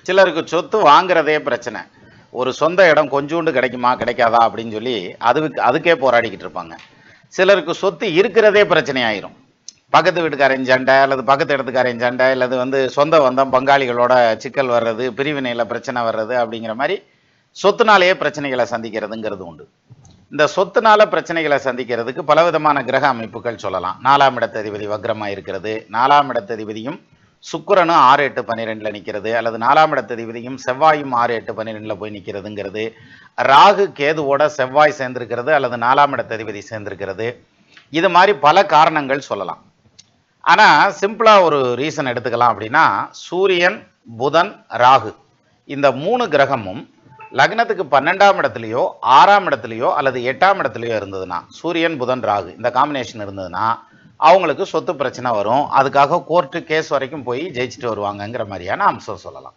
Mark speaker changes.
Speaker 1: சிலருக்கு சொத்து வாங்குறதே பிரச்சனை. ஒரு சொந்த இடம் கொஞ்சூண்டு கிடைக்குமா, கிடைக்காதா அப்படின்னு சொல்லி அதுக்கே போராடிக்கிட்டு இருப்பாங்க. சிலருக்கு சொத்து இருக்கிறதே பிரச்சனையாயிரும். பக்கத்து வீட்டுக்காரன் சண்டை, அல்லது பக்கத்து இடத்துக்காரன் சண்டை, அல்லது சொந்த பந்தம் பங்காளிகளோட சிக்கல் வர்றது, பிரிவினையில் பிரச்சனை வர்றது அப்படிங்கிற மாதிரி சொத்துனாலேயே பிரச்சனைகளை சந்திக்கிறதுங்கிறது உண்டு. இந்த சொத்துனால பிரச்சனைகளை சந்திக்கிறதுக்கு பலவிதமான கிரக அமைப்புகள் சொல்லலாம். 4ஆம் இடத்ததிபதி வக்ரமாக இருக்கிறது, 4ஆம் இடத்ததிபதியும் சுக்கிரனும் 6, 8, 12ல நிற்கிறது, அல்லது 4ஆம் இடத்ததிபதியும் செவ்வாயும் 6, 8, 12ல போய் நிற்கிறதுங்கிறது, ராகு கேதுவோட செவ்வாய் சேர்ந்திருக்கிறது அல்லது 4ஆம் இடத்ததிபதி சேர்ந்திருக்கிறது. இது மாதிரி பல காரணங்கள் சொல்லலாம். ஆனால் சிம்பிளாக ஒரு ரீசன் எடுத்துக்கலாம். அப்படின்னா சூரியன், புதன், ராகு இந்த 3 கிரகமும் லக்னத்துக்கு 12ஆம் இடத்துலையோ 6ஆம் இடத்துலையோ அல்லது 8ஆம் இடத்துலையோ இருந்ததுன்னா, சூரியன், புதன், ராகு இந்த காம்பினேஷன் இருந்ததுன்னா அவங்களுக்கு சொத்து பிரச்சனை வரும். அதுக்காக கோர்ட்டு கேஸ் வரைக்கும் போய் ஜெயிச்சுட்டு வருவாங்கங்கிற மாதிரியான அம்சம் சொல்லலாம்.